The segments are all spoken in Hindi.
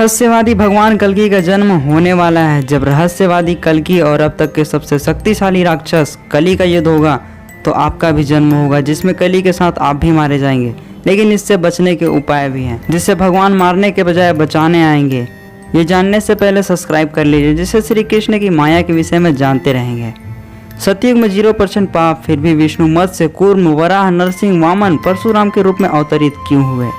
रहस्यवादी भगवान कल्कि का जन्म होने वाला है। जब रहस्यवादी कल्कि और अब तक के सबसे शक्तिशाली राक्षस कली का युद्ध होगा तो आपका भी जन्म होगा, जिसमें कली के साथ आप भी मारे जाएंगे। लेकिन इससे बचने के उपाय भी हैं, जिससे भगवान मारने के बजाय बचाने आएंगे। ये जानने से पहले सब्सक्राइब कर लीजिए, जिससे श्री कृष्ण की माया के विषय में जानते रहेंगे। सतयुग में 0% पाप, फिर भी विष्णु मत्स्य, कूर्म, वराह, नरसिंह, वामन, परशुराम के रूप में अवतरित क्यों हुए?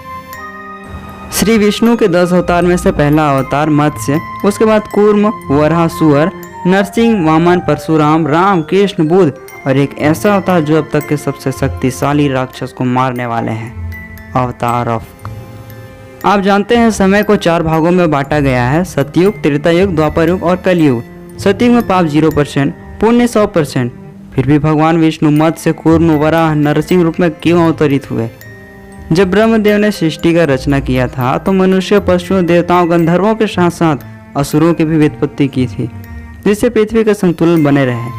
श्री विष्णु के 10 अवतार में से पहला अवतार मत्स्य, उसके बाद कूर्म, वराह, सूअर, नरसिंह, वामन, परशुराम, राम, कृष्ण, बुद्ध और एक ऐसा अवतार जो अब तक के सबसे शक्तिशाली राक्षस को मारने वाले हैं, अवतार ऑफ। आप जानते हैं समय को 4 भागों में बांटा गया है, सतयुग, त्रेता युग, द्वापर युग और कलयुग। सतयुग में पाप 0%, पुण्य 100%। फिर भी भगवान विष्णु मत्स्य, कूर्म, वराह, नरसिंह रूप में क्यों अवतरित हुए? जब ब्रह्मदेव ने सृष्टि का रचना किया था तो मनुष्य, पशुओं, देवताओं, गंधर्वों के साथ साथ असुरों की भी व्युत्पत्ति की थी, जिससे पृथ्वी का संतुलन बने रहे।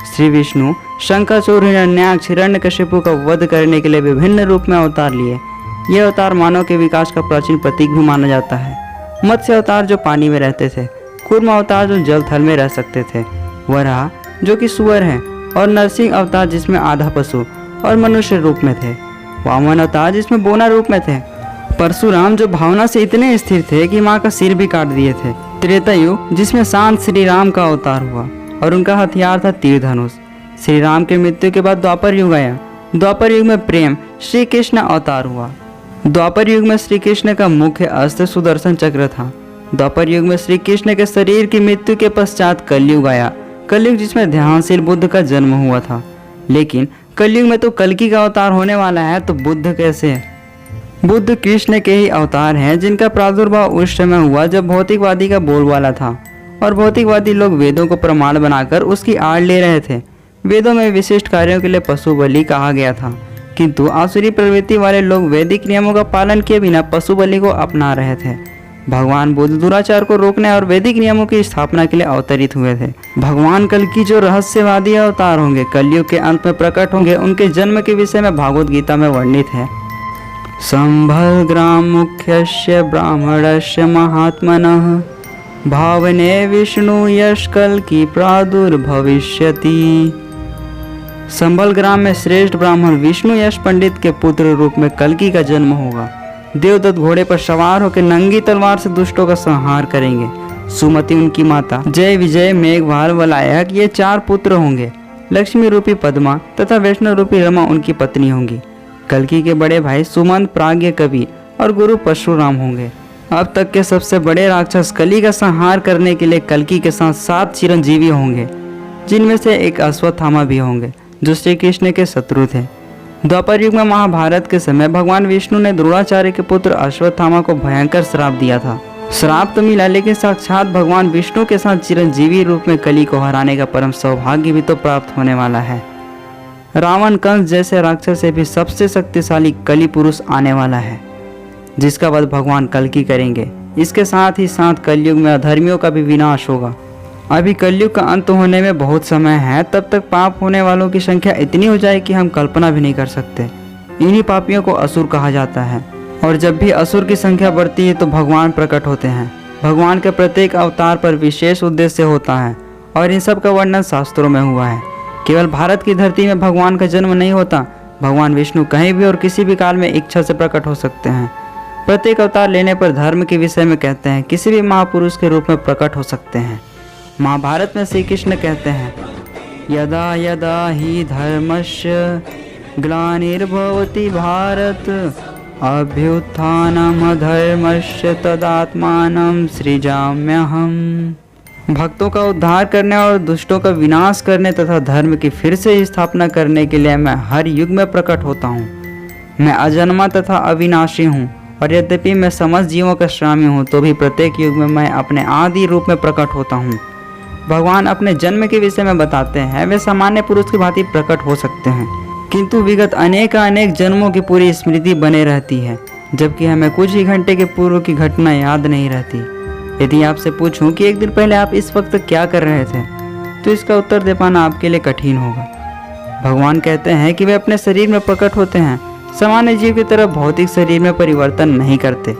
श्री विष्णु शंखाचूर, हिरण्याक्ष, हिरण्यकशिपु का वध करने के लिए विभिन्न रूप में अवतार लिए। यह अवतार मानव के विकास का प्राचीन प्रतीक भी माना जाता है। मत्स्य अवतार जो पानी में रहते थे, कूर्म अवतार जो जल थल में रह सकते थे, वराह जो कि सुअर हैं, और नरसिंह अवतार जिसमें आधा पशु और मनुष्य रूप में थे, वामन अवतार जिसमें बोना रूप में थे, परशुराम जो भावना से इतने स्थिर थे कि माँ का सिर भी काट दिए थे, त्रेता युग जिसमें शांत श्री राम का अवतार हुआ और उनका हथियार था तीर धनुष। श्री राम के मृत्यु के बाद द्वापर युग आया। द्वापर युग में प्रेम श्री कृष्ण अवतार हुआ। द्वापर युग में श्री कृष्ण का मुख्य अस्त्र सुदर्शन चक्र था। द्वापर युग में श्री कृष्ण के शरीर की मृत्यु के पश्चात कलयुग आया। कलयुग जिसमें ध्यानशील बुद्ध का जन्म हुआ था। लेकिन कलयुग में तो कल्कि का अवतार होने वाला है, तो बुद्ध कैसे? बुद्ध कृष्ण के ही अवतार हैं, जिनका प्रादुर्भाव उस समय हुआ जब भौतिकवादी का बोलबाला था और भौतिकवादी लोग वेदों को प्रमाण बनाकर उसकी आड़ ले रहे थे। वेदों में विशिष्ट कार्यों के लिए पशु बलि कहा गया था, किंतु आसुरी प्रवृत्ति वाले लोग वैदिक नियमों का पालन किए बिना पशु बलि को अपना रहे थे। भगवान बुद्ध दुराचार को रोकने और वैदिक नियमों की स्थापना के लिए अवतरित हुए थे। भगवान कल्कि जो रहस्यवादी अवतार होंगे, कलयुग के अंत में प्रकट होंगे, उनके जन्म के विषय में भागवत गीता में वर्णित है। संभल ग्राम मुख्यस्य ब्राह्मणस्य महात्मनः भावने विष्णु यश कल्कि प्रादुर्भविष्यति। संभल ग्राम में श्रेष्ठ ब्राह्मण विष्णु यश पंडित के पुत्र रूप में कल्कि का जन्म होगा। देवदत्त घोड़े पर सवार होकर नंगी तलवार से दुष्टों का संहार करेंगे। सुमति उनकी माता, जय विजय, मेघवाल, वलायक ये 4 पुत्र होंगे। लक्ष्मी रूपी पद्मा तथा वैष्णव रूपी रमा उनकी पत्नी होंगी। कल्कि के बड़े भाई सुमंत, प्राज्ञ कवि और गुरु परशुराम होंगे। अब तक के सबसे बड़े राक्षस कली का संहार करने के लिए कल्कि के साथ 7 चिरंजीवी होंगे, जिनमें से एक अश्वत्थामा भी होंगे जो श्री कृष्ण के शत्रु थे। द्वापर युग में महाभारत के समय भगवान विष्णु ने द्रोणाचार्य के पुत्र अश्वत्थामा को भयंकर श्राप दिया था। श्राप तो मिला, लेकिन साक्षात भगवान विष्णु के साथ चिरंजीवी रूप में कली को हराने का परम सौभाग्य भी तो प्राप्त होने वाला है। रावण, कंस जैसे राक्षस से भी सबसे शक्तिशाली कली पुरुष आने वाला है, जिसका वध भगवान कल्कि करेंगे। इसके साथ ही साथ कलयुग में अधर्मियों का भी विनाश होगा। अभी कलयुग का अंत होने में बहुत समय है, तब तक पाप होने वालों की संख्या इतनी हो जाए कि हम कल्पना भी नहीं कर सकते। इन्हीं पापियों को असुर कहा जाता है, और जब भी असुर की संख्या बढ़ती है तो भगवान प्रकट होते हैं। भगवान के प्रत्येक अवतार पर विशेष उद्देश्य होता है और इन सब का वर्णन शास्त्रों में हुआ है। केवल भारत की धरती में भगवान का जन्म नहीं होता, भगवान विष्णु कहीं भी और किसी भी काल में इच्छा से प्रकट हो सकते हैं। प्रत्येक अवतार लेने पर धर्म के विषय में कहते हैं, किसी भी महापुरुष के रूप में प्रकट हो सकते हैं। महाभारत में श्री कृष्ण कहते हैं, यदा यदा ही धर्मस्य ग्लानिर्भवति भारत अभ्युत्थानम् अधर्मस्य तदात्मानं सृजाम्यहम्। भक्तों का उद्धार करने और दुष्टों का विनाश करने तथा धर्म की फिर से स्थापना करने के लिए मैं हर युग में प्रकट होता हूँ। मैं अजन्मा तथा अविनाशी हूँ, और यद्यपि मैं समस्त जीवों का स्वामी हूँ, तो भी प्रत्येक युग में मैं अपने आदि रूप में प्रकट होता हूँ। भगवान अपने जन्म के विषय में बताते हैं, वे सामान्य पुरुष की भांति प्रकट हो सकते हैं, किंतु विगत अनेक जन्मों की पूरी स्मृति बने रहती है, जबकि हमें कुछ ही घंटे के पूर्व की घटना याद नहीं रहती। यदि आपसे पूछूं कि एक दिन पहले आप इस वक्त क्या कर रहे थे, तो इसका उत्तर दे पाना आपके लिए कठिन होगा। भगवान कहते हैं कि वे अपने शरीर में प्रकट होते हैं, सामान्य जीव की तरह भौतिक शरीर में परिवर्तन नहीं करते।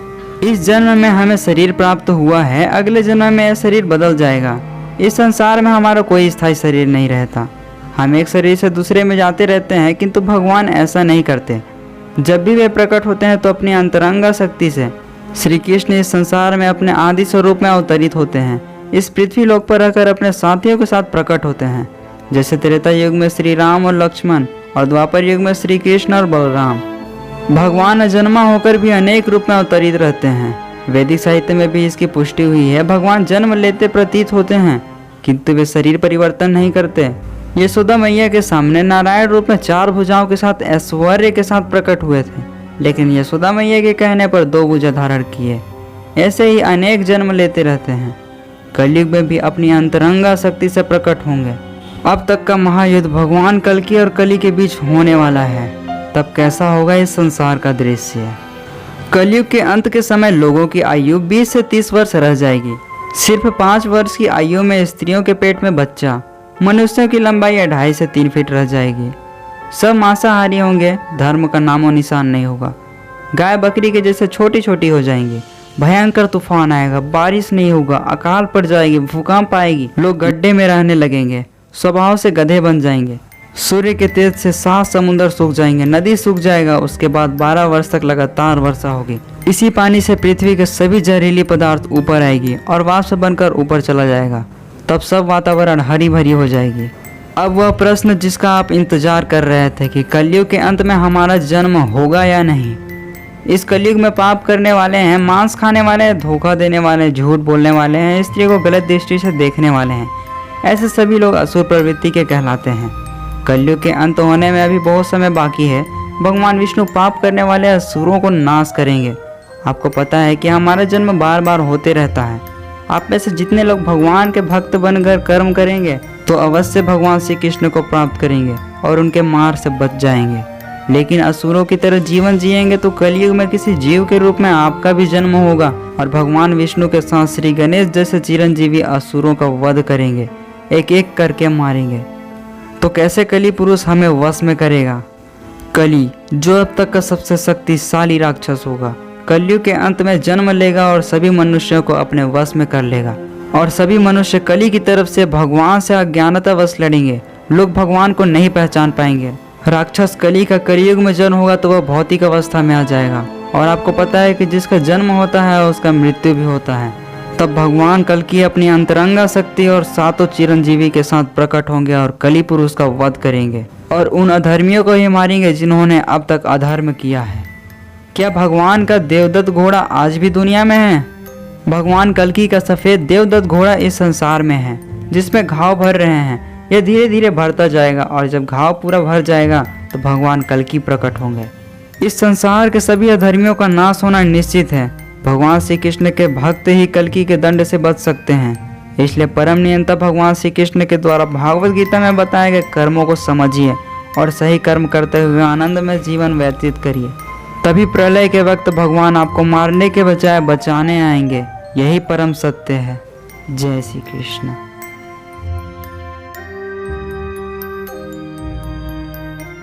इस जन्म में हमें शरीर प्राप्त हुआ है, अगले जन्म में यह शरीर बदल जाएगा। इस संसार में हमारा कोई स्थायी शरीर नहीं रहता। हम एक शरीर से दूसरे में जाते रहते हैं, किंतु भगवान ऐसा नहीं करते। जब भी वे प्रकट होते हैं तो अपनी अंतरंगा शक्ति से श्री कृष्ण इस संसार में अपने आदि स्वरूप में अवतरित होते हैं। इस पृथ्वी लोक पर रहकर अपने साथियों के साथ प्रकट होते हैं, जैसे त्रेता युग में श्री राम और लक्ष्मण और द्वापर युग में श्री कृष्ण और बलराम। भगवान अजन्मा होकर भी अनेक रूप में अवतरित रहते हैं। वैदिक साहित्य में भी इसकी पुष्टि हुई है। भगवान जन्म लेते प्रतीत होते हैं, किंतु वे शरीर परिवर्तन नहीं करते। यशोदा मैया के सामने नारायण रूप में 4 भुजाओं के साथ ऐश्वर्य के साथ प्रकट हुए थे, लेकिन यशोदा मैया के कहने पर 2 भुजा धारण किए। ऐसे ही अनेक जन्म लेते रहते हैं। कलयुग में भी अपनी अंतरंगा शक्ति से प्रकट होंगे। अब तक का महायुद्ध भगवान कल्कि और कली के बीच होने वाला है। तब कैसा होगा इस संसार का दृश्य। कलयुग के अंत के समय लोगों की आयु 20 से 30 वर्ष रह जाएगी। सिर्फ 5 वर्ष की आयु में स्त्रियों के पेट में बच्चा। मनुष्यों की लंबाई 2.5 से 3 फीट रह जाएगी। सब मांसाहारी होंगे, धर्म का नामो निशान नहीं होगा। गाय बकरी के जैसे छोटी छोटी हो जाएंगी। भयंकर तूफान आएगा, बारिश नहीं होगा, अकाल पड़ जाएगी, भूकंप आएगी, लोग गड्ढे में रहने लगेंगे, स्वभाव से गधे बन जाएंगे। सूर्य के तेज से 7 समुद्र सूख जाएंगे, नदी सूख जाएगा। उसके बाद 12 वर्ष तक लगातार वर्षा होगी। इसी पानी से पृथ्वी के सभी जहरीली पदार्थ ऊपर आएगी और वाष्प बनकर ऊपर चला जाएगा। तब सब वातावरण हरी भरी हो जाएगी। अब वह प्रश्न जिसका आप इंतजार कर रहे थे कि कलयुग के अंत में हमारा जन्म होगा या नहीं। इस कलयुग में पाप करने वाले हैं, मांस खाने वाले हैं, धोखा देने वाले हैं, झूठ बोलने वाले हैं, स्त्री को गलत दृष्टि से देखने वाले हैं। ऐसे सभी लोग असुर प्रवृत्ति के कहलाते हैं। कलयुग के अंत होने में अभी बहुत समय बाकी है। भगवान विष्णु पाप करने वाले असुरों को नाश करेंगे। आपको पता है कि हमारा जन्म बार बार होते रहता है। आप में से जितने लोग भगवान के भक्त बनकर कर्म करेंगे तो अवश्य भगवान श्री कृष्ण को प्राप्त करेंगे और उनके मार से बच जाएंगे। लेकिन असुरों की तरह जीवन जिएंगे तो कलयुग में किसी जीव के रूप में आपका भी जन्म होगा और भगवान विष्णु के साथ श्री गणेश जैसे चिरंजीवी असुरों का वध करेंगे, एक एक करके मारेंगे। तो कैसे कली पुरुष हमें वश में करेगा? कली जो अब तक का सबसे शक्तिशाली राक्षस होगा, कलयुग के अंत में जन्म लेगा और सभी मनुष्यों को अपने वश में कर लेगा और सभी मनुष्य कली की तरफ से भगवान से अज्ञानतावश लड़ेंगे। लोग भगवान को नहीं पहचान पाएंगे। राक्षस कली का कलयुग में जन्म होगा तो वह भौतिक अवस्था में आ जाएगा और आपको पता है कि जिसका जन्म होता है उसका मृत्यु भी होता है। तब भगवान कल्कि अपनी अंतरंगा शक्ति और 7 चिरंजीवी के साथ प्रकट होंगे और कली पुरुष का वध करेंगे और उन अधर्मियों को ही मारेंगे जिन्होंने अब तक अधर्म किया है। क्या भगवान का देवदत्त घोड़ा आज भी दुनिया में है? भगवान कल्कि का सफेद देवदत्त घोड़ा इस संसार में है, जिसमें घाव भर रहे हैं। यह धीरे धीरे भरता जाएगा और जब घाव पूरा भर जाएगा तो भगवान कल्कि प्रकट होंगे। इस संसार के सभी अधर्मियों का नाश होना निश्चित है। भगवान श्री कृष्ण के भक्त ही कल्कि के दंड से बच सकते हैं। इसलिए परम नियंता भगवान श्री कृष्ण के द्वारा भागवत गीता में बताए गए कर्मों को समझिए और सही कर्म करते हुए आनंद में जीवन व्यतीत करिए। तभी प्रलय के वक्त भगवान आपको मारने के बजाय बचाने आएंगे। यही परम सत्य है। जय श्री कृष्ण।